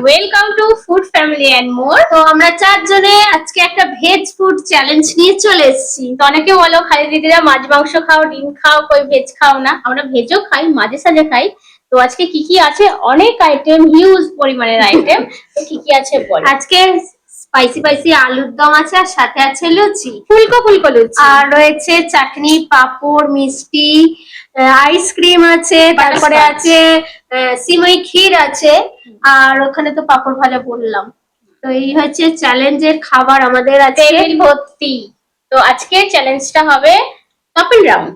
Welcome to food family and more. তো আমরা চারজনে আজকে একটা ভেজ ফুড চ্যালেঞ্জ নিয়ে চলে এসেছি। তো অনেকে বলো খালি দিদিরা মাছ মাংস খাও, ডিম খাও, কই ভেজ খাও না। আমরা ভেজও খাই, মাঝে সাঝে খাই। তো আজকে কি কি আছে? অনেক আইটেম, হিউজ পরিমাণের আইটেম। তো কি কি আছে বল। আজকে স্পাইসি স্পাইসি আলুর দম আছে, আর সাথে আছে লুচি, ফুলকো ফুলকো লুচি, আর রয়েছে চাটনি, পাঁপড়, মিষ্টি, আইসক্রিম আছে, তারপরে আছে সিমই ক্ষীর আছে, আর ওখানে তো পাঁপড় ভাজা বললাম। তো এই হচ্ছে চ্যালেঞ্জের খাবার আমাদের আছে, টেবিল ভর্তি। তো আজকে চ্যালেঞ্জটা হবে কাপল রাউন্ড।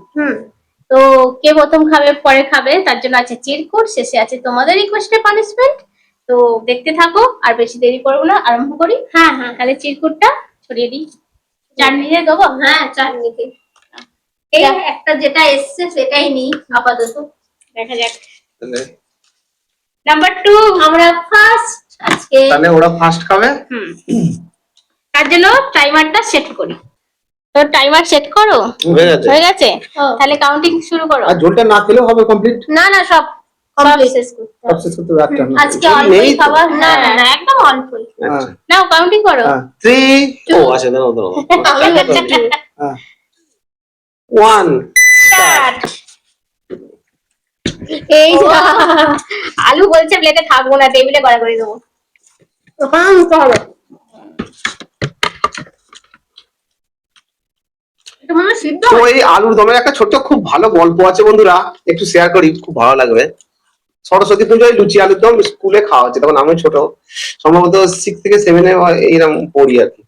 তো কে প্রথম খাবে পরে খাবে, তার জন্য আছে চিরকুট, শেষে আছে তোমাদের রিকোয়েস্টে পানিশমেন্ট। তো দেখতে থাকো, আর বেশি দেরি করবো না, আরম্ভ করি। হ্যাঁ হ্যাঁ, তাহলে চিরকুটটা ছড়িয়ে দিই। চাটনি দিয়ে দেবো? হ্যাঁ, চাটনি দিয়ে। এই একটা যেটা এসছে সেটাই নিই আপাতত, দেখা যাক। নাম্বার 2 আমরা ফার্স্ট আজকে। তাহলে ওরা ফার্স্ট খাবে। তার জন্য টাইমারটা সেট করি। তো টাইমার সেট করো। হয়ে গেছে। তাহলে কাউন্টিং শুরু করো। আর ঝোলটা না খেলেও হবে কমপ্লিট? না না, সব কমপ্লিট শেষ করতে হবে। সব শেষ করতে রাখতে হবে। আজকে অল্পই খাবার। না না না, একদম অল্পই। নাও কাউন্টিং করো। 3 ও আচ্ছা, দাঁড়াও দাঁড়াও। আমি হচ্ছে 1 স্টার্ট। এই আলু বলছে প্লেটে থাকবো না, টেবিলে করা করে দেবো। ওখানে নিতে হবে। তো এই আলুর দমের একটা ছোট্ট খুব ভালো গল্প আছে বন্ধুরা, একটু শেয়ার করি, খুব ভালো লাগবে। সরস্বতী পুজোয় লুচি আলুর দম স্কুলে খাওয়া হচ্ছে, তখন আমি ছোট, সম্ভবত 6 থেকে 7 এইরকম পড়ি আর কি।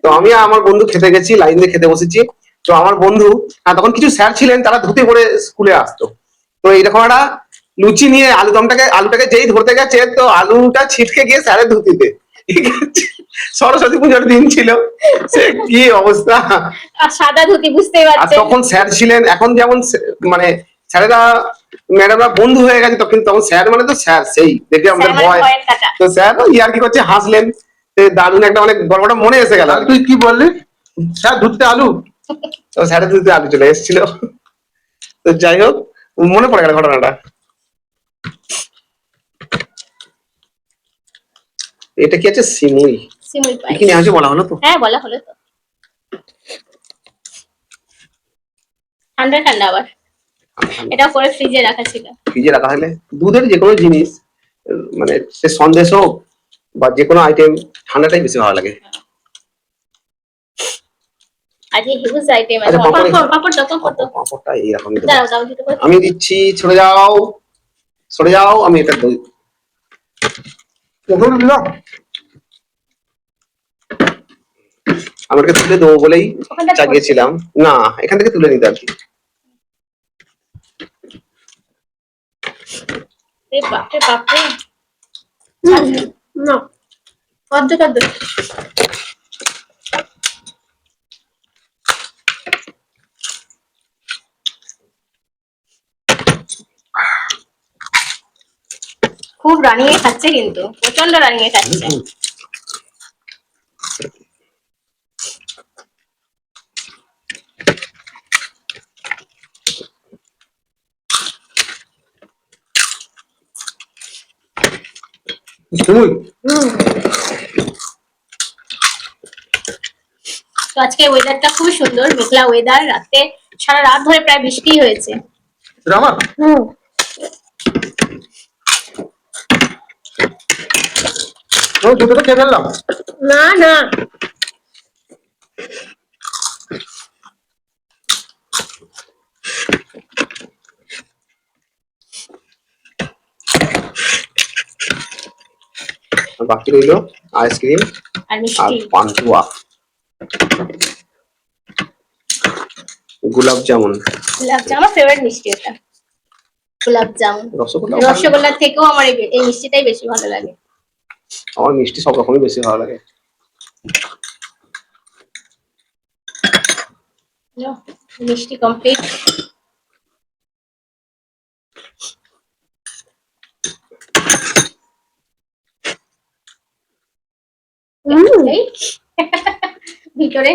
তো আমি আর আমার বন্ধু খেতে গেছি, লাইন দিয়ে খেতে বসেছি। তো আমার বন্ধু, তখন কিছু স্যার ছিলেন, তারা ধুতি পরে স্কুলে আসতো। তো এইরকম একটা লুচি নিয়ে আলুটাকে যেই ধরতে গেছে, তো আলুটা ছিটকে গিয়ে স্যারের ধুতিতে। সরস্বতী পুজোর দিন ছিল, সে কি অবস্থা। আর সাদা ধুতি, বুঝতেই আর পারছেন। তখন স্যার ছিলেন, এখন যেমন মানে স্যারেরা ম্যাডামরা বন্ধু হয়ে গেছে, তখন তখন স্যার মানে তো স্যার, সেই দেখে আমাদের ভয়। তো স্যার ইয়ার কি করছে, হাসলেন। দারুণ একটা মানে গল্পটা মনে এসে গেল। তুই কি বললি? স্যার ধুতে আলু, তো স্যারের ধুতে আলু চলে এসেছিল। তো যাই হোক, মনে পড়ে গেল ঘটনাটা। এটা কি আছে? সিমুই। সিমুই পাই কি নিয়ে বলা হলো তো? হ্যাঁ, বলা হলো তো। ঠান্ডা ঠান্ডা আবার। এটা পরে ফ্রিজে রাখা ছিল। ফ্রিজে রাখা হলে দুধের যে কোনো জিনিস, মানে সে সন্দেশ হোক বা যে কোনো আইটেম, ঠান্ডাটাই বেশি ভালো লাগে। আজকে হিউজ আইটেম আছে। পাপড়টা এইরকম। আমি দিচ্ছি, সরে যাও সরে যাও, আমি এটা দই আমাকে তুলে দেবো বলেই চাগিয়েছিলাম, না এখান থেকে তুলে নিতে আর কি। বাপরে বাপরে, না অর্ধেক অর্ধেক। খুব রানিয়ে খাচ্ছে, কিন্তু প্রচন্ড রানিয়ে খাচ্ছে। তো আজকে ওয়েদারটা খুব সুন্দর, মেঘলা ওয়েদার। রাতে সারা রাত ধরে প্রায় বৃষ্টি হয়েছে। না না, বাকি রইলো আইসক্রিম আর আর মিষ্টি, পান্তুয়া, গোলাপ জামুন। আমার ফেভারিট মিষ্টি এটা, গোলাপ জামুন। রসগোল্লার থেকেও আমার এই মিষ্টিটাই বেশি ভালো লাগে। আমার মিষ্টি সব রকমই বেশি ভালো লাগে। মিষ্টি কমপ্লিট। ভিতরে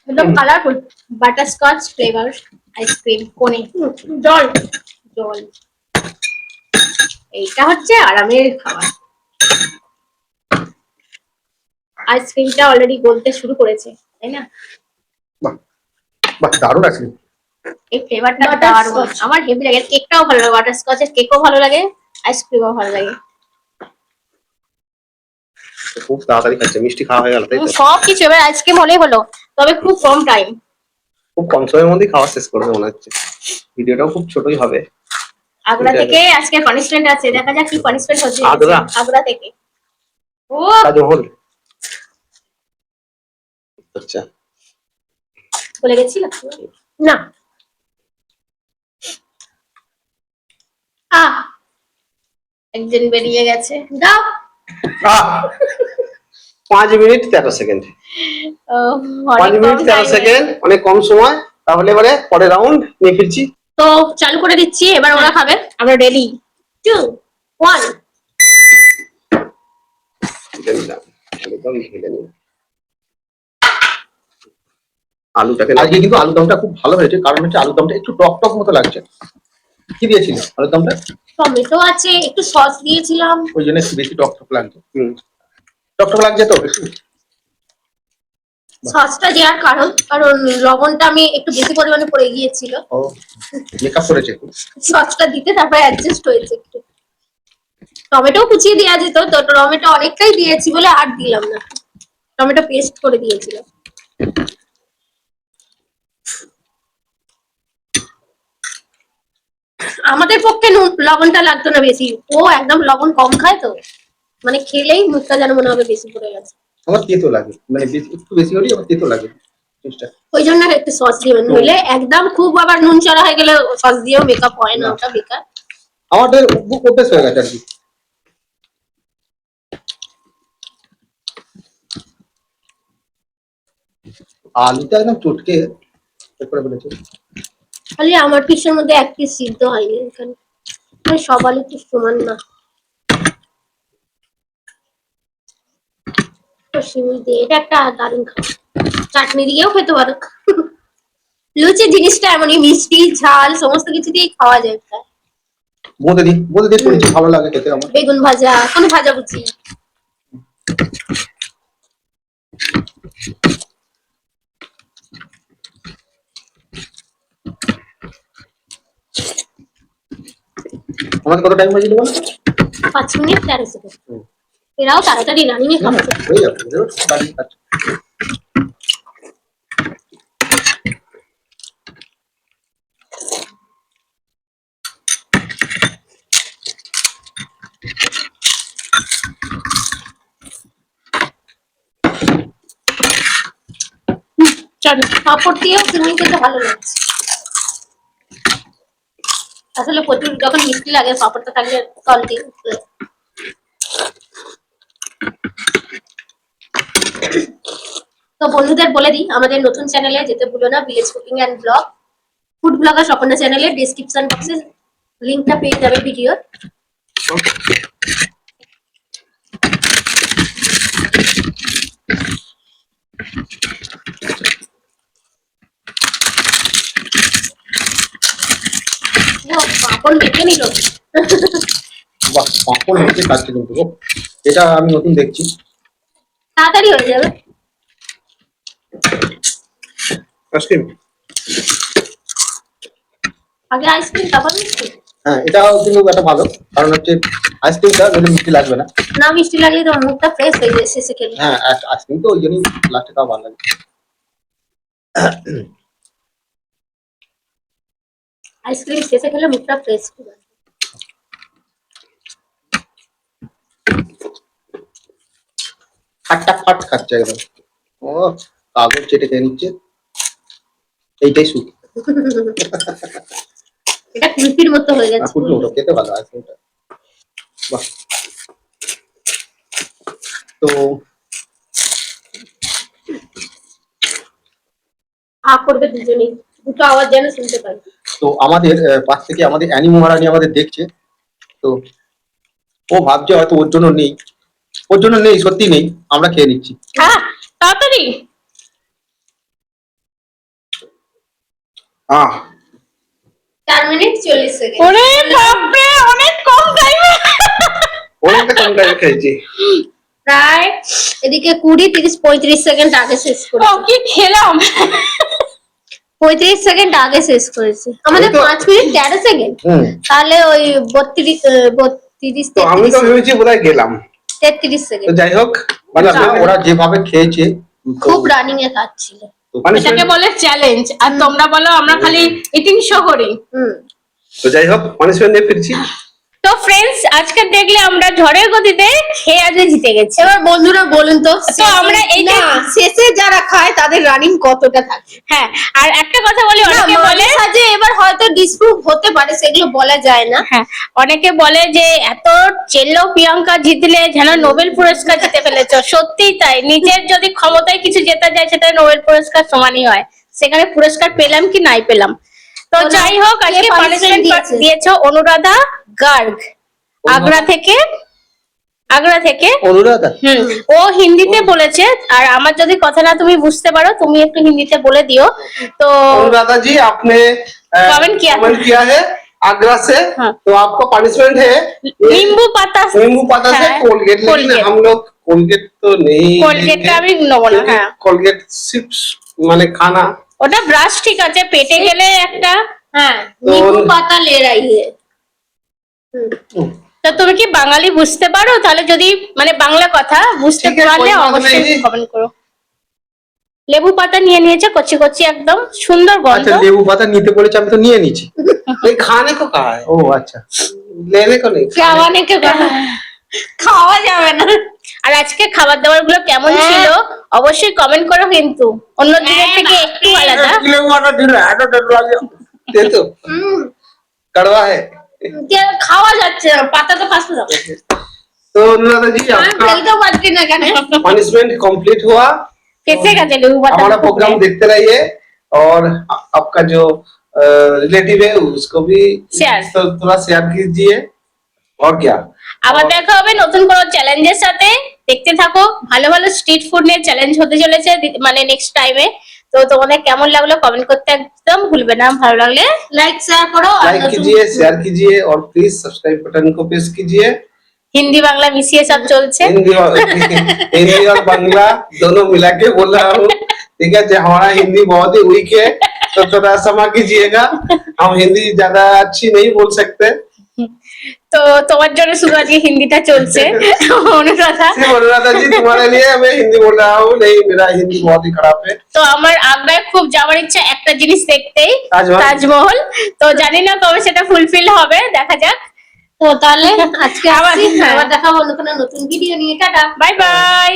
একদম কালারফুল বাটারস্কচ ফ্লেভার আইসক্রিম, কোনে জল জল। এইটা হচ্ছে আরামের খাবার। আইসক্রিমটা অলরেডি গলতে শুরু করেছে, তাই না? বাহ বাহ, দারুণ আছে। এই ফ্লেভারটা দারুণ, Butterscotch। আমার হেভি লাগে। কেকটাও ভালো লাগে, বাটারস্কচের কেকও ভালো লাগে, আইসক্রিমও ভালো লাগে। খুব তাড়াতাড়ি খাচ্ছে, মিষ্টি খাওয়া হয়ে গেল তাই তো? সবকিছু এবার আইসক্রিম হলেই হলো, তবে খুব কম টাইম। খুব কম সময়ের মধ্যেই খাওয়া শেষ করবে মনে হচ্ছে। ভিডিওটাও খুব ছোটই হবে। আগ্রা থেকে আজকে পানিশমেন্ট আছে, দেখা যাক কি পানিশমেন্ট হচ্ছে। আগ্রা? আগ্রা থেকে। ও তাজমহল। আচ্ছা, বলে গেছিল না। একজন বেরিয়ে গেছে, দাও। 5 মিনিট 13 সেকেন্ড। ও, 5 অনেক মিনিট কম 13 time এ। সেকেন্ড, অনেক কম সময়। তাহলে এবারে পরের রাউন্ড নিয়ে ফিরছি। তো চালু করে দিচ্ছি, এবার ওরা খাবে, আমরা রেডি 2 1। ঢেলে নিলাম, একদম ঢেলে নিলাম। আলুটাকে আজকে কিন্তু আলুদমটা খুব ভালো হয়েছে, কারণ হচ্ছে আলুদমটা একটু টক টক মতো লাগছে। কি দিয়েছিল আলুদমটা? টমেটো আছে, একটু সস দিয়েছিলাম। ওই জন্য একটু বেশি টক টক লাগছে। হুম, টক টক লাগছে তো একটু। সসটা দেওয়ার কারণ কারণ লবণটা আমি একটু বেশি পরিমাণে পড়ে গিয়েছিল, ও মেকআপ করেছে। সসটা দিতে তারপরে অ্যাডজাস্ট হয়েছে একটু। টমেটো কুচিয়ে দেওয়া যেত, তো টমেটো অনেকটাই দিয়েছি বলে আর দিলাম না, টমেটো পেস্ট করে দিয়েছিলাম। আমাদের পক্ষে লবণটা লাগতো না বেশি, ও একদম লবণ কম খায় তো, মানে খেলেই মুখটা যেন মনে হবে বেশি পড়ে গেছে। আমার তেতো লাগে, মানে একটু বেশি হলেই আমার তেতো লাগে জিনিসটা। ওই জন্য একটু সস দিবেন, নইলে একদম খুব আবার নুন চড়া হয়ে গেলে সস দিয়েও মেকআপ হয় না, না। ওটা বেকার। আমাদের অভ্যেস হয়ে গেছে আর কি। আলুটা একদম চটকে করে ফেলেছে। খালি আমার পিসের মধ্যে এক পিস সিদ্ধ হয়নি এখানে, মানে সব আলু তো সমান না। তো শিউলি দিয়ে এটা একটা দারুণ খাবার, চাটনি দিয়েও খেতে পারো। লুচি জিনিসটা এমনই, মিষ্টি ঝাল সমস্ত কিছু দিয়েই খাওয়া যায় প্রায়। বলতে দিয়ে করেছি, ভালো লাগে খেতে আমার। বেগুন ভাজা, কোনো ভাজা ভুজি। আমাদের কত টাইম হয়েছিল বলো? 5 মিনিট 13 সেকেন্ড। এরাও তাড়াতাড়ি রানিং এ না, না, খাচ্ছে। হয়ে যাবে, তাড়াতাড়ি খাচ্ছে। চলো, পাঁপড় দিয়েও চিংড়ি খেতে ভালো লাগছে। আসলে প্রচুর যখন মিষ্টি লাগে পাঁপড়টা থাকলে সল্টি। তো বন্ধুদের বলে দিই, আমাদের নতুন চ্যানেলে যেতে ভুলো না, village cooking and vlog, food blogger Swapna চ্যানেলে ডেসক্রিপশন বক্সে লিংকটা পেয়ে যাবে ভিডিওর। পাঁপড় মেখে নিল। বাহ, পাঁপড় মেখে খাচ্ছে কিন্তু গো। এটা আমি নতুন দেখছি। তাড়াতাড়ি হয়ে যাবে। আইসক্রিম। আগে আইসক্রিম তারপর মিষ্টি। হ্যাঁ, এটাও কিন্তু একটা ভালো, কারণ হচ্ছে আইসক্রিমটা যদি মিষ্টি লাগবে না। না মিষ্টি লাগলে তো মুখটা ফ্রেশ হয়ে যায় শেষে খেলে। হ্যাঁ, আইসক্রিম তো ওই জন্যই লাস্টে তাও ভালো লাগে। আইসক্রিম শেষে খেলে মুখটা ফ্রেশ হয়ে যায়। ফাটটা ফাট খাচ্ছে একদম। ও কাগজ চেটে খেয়ে নিচ্ছে, এইটাই সুখ। এটা কুলফির মতো হয়ে যাচ্ছে। ফুটলো ওটা খেতে ভালো আইসক্রিমটা। বাহ। তো করবে দুজনেই, দুটো আওয়াজ যেন শুনতে পাই। তো আমাদের পাশ থেকে আমাদের অ্যানি মহারানী আমাদের দেখছে, তো ও ভাবছে হয়তো ওর জন্য নেই, সত্যি নেই, আমরা খেয়ে নিচ্ছি। হ্যাঁ তাড়াতাড়ি। আহ 4 মিনিট 40 সেকেন্ড। ওরে বাপরে, অনেক কম টাইমে। অনেকটা কম টাইম খেয়েছি। প্রায় এদিকে 20, 30, 35 সেকেন্ড আগে শেষ ও করেছি। কি খেলাম 35 সেকেন্ড আগে শেষ করেছি, আমাদের আমি তো- 5 মিনিট 13 সেকেন্ড, তাহলে ওই 32 তো আমি তো 33 ভেবেছি বোধহয় গেলাম। 33 তো সেকেন্ড। যাই হোক ওরা যেভাবে খেয়েছে খুব রানিং এ খাচ্ছিল। এটাকে বলে চ্যালেঞ্জ, আর তোমরা বলো আমরা খালি ইটিং শো করি। তো যাই হোক পানিশমেন্ট নিয়ে ফিরছি। তো ফ্রেন্ডস, আজকে দেখলে আমরা ঝড়ের গতিতে খেয়ে আজকে জিতে গেছি। এবার বন্ধুরা বলুন তো আমরা এই যে শেষে যারা খায় তাদের রানিং কতটা থাকে। হ্যাঁ, আর একটা কথা বলি, অনেকে বলে যে এবার হয়তো ডিসপ্রুভ হতে পারে, সেগুলো বলা যায় না। হ্যাঁ, অনেকে বলে যে এত চেল্লো প্রিয়াঙ্কা জিতলে যেন নোবেল পুরস্কার জিতে ফেলেছো। সত্যিই তাই, নিজের যদি ক্ষমতায় কিছু জেতা যায় সেটা নোবেল পুরস্কার সমানই হয়। সেখানে পুরস্কার পেলাম কি নাই পেলাম। তো যাই হোক, আজকে পানিশমেন্ট দিয়েছো অনুরাধা গার্গ, আগ্রা থেকে। অনুরাধা ও হিন্দিতে বলেছে, আর আমার যদি কথা না তুমি বুঝতে পারো তুমি একটু হিন্দিতে বলে দিও। তো अनुराधा जी आपने कमेंट किया है आगरा से। हाँ। तो आपको पनिशमेंट है नींबू पाता नींबू पाता से हाँ, कोलगेट, लेकिन कोलगेट। हम लोग कोलगेट तो नहीं कोलगेट लेंगे, का भी न बोला, क्योंकि हाँ। कोलगेट सिर्फ माने खाना। ওটা ব্রাশ ঠিক আছে, পেটে গেলে একটা হ্যাঁ তো- নিম্বু পাতা লে রাই হে। তো তুমি কি বাঙালি বুঝতে পারো? তাহলে যদি মানে বাংলা কথা বুঝতে ঠিক আছে, পারলে कोई बात অবশ্যই नहीं। কমেন্ট করো। লেবু পাতা নিয়ে নিয়েছে কচি কচি, একদম সুন্দর গন্ধ। আচ্ছা লেবু পাতা নিতে বলেছে, আমি তো নিয়ে নিচ্ছি। नहीं खाने को कहा है, ও আচ্ছা लेने को नहीं। খাওয়ানে কে খাওয়া যাবে না। আর আজকে খাবার দাবার গুলো কেমন ছিল অবশ্যই কমেন্ট করো, কিন্তু অন্য দিনের থেকে একটু আলাদা। লেবু পাতা দিলে এত টেস্ট লাগে। दे तो कड़वा है। খাওয়া যাচ্ছে না, পাতা তো ফাঁসতে যাবে। तो अनुराधा जी आपका ফেলতেও পারছি না কেন, पनिशमेंट कंप्लीट हुआ। ফেসে গেছে লেবু পাতা। हमारा प्रोग्राम देखते रहिए, और आपका जो रिलेटिव है उसको भी Share। थोड़ा शेयर कीजिए। और क्या, আবার দেখা হবে নতুন কোনো চ্যালেঞ্জের সাথে। দেখতে থাকো, ভালো ভালো স্ট্রিট ফুড নিয়ে চ্যালেঞ্জ হতে চলেছে মানে নেক্সট টাইমে। তো তোমাদের কেমন লাগলো কমেন্ট করতে একদম ভুলবে না। ভালো লাগলে লাইক শেয়ার করো, আর लाइक कीजिए, शेयर कीजिए, और प्लीज सब्सक्राइब बटन को प्रेस कीजिए। হিন্দি বাংলা মিশিয়ে সব চলছে। हिंदी और बांग्ला दोनों मिला के बोल रहा हूँ, ठीक है। जो हमारा हिंदी बहुत ही वीक है, तो थोड़ा क्षमा कीजिएगा, हम हिंदी ज्यादा अच्छी नहीं बोल सकते। তো তোমার জন্য শুধু আজকে হিন্দিটা চলছে অনুরাধা। सिर्फ अनुराधा जी तुम्हारे लिए मैं हिंदी बोल रहा हूँ, नहीं मेरा हिंदी बहुत ही खराब है। তো আমার আগ্রায় খুব যাওয়ার ইচ্ছা একটা জিনিস দেখতেই, তাজমহল। তাজমহল। তো জানি না কবে সেটা ফুলফিল হবে, দেখা যাক। তো তাহলে আজকে আবার দেখা হলো কোনো নতুন ভিডিও নিয়ে। Tata, bye bye.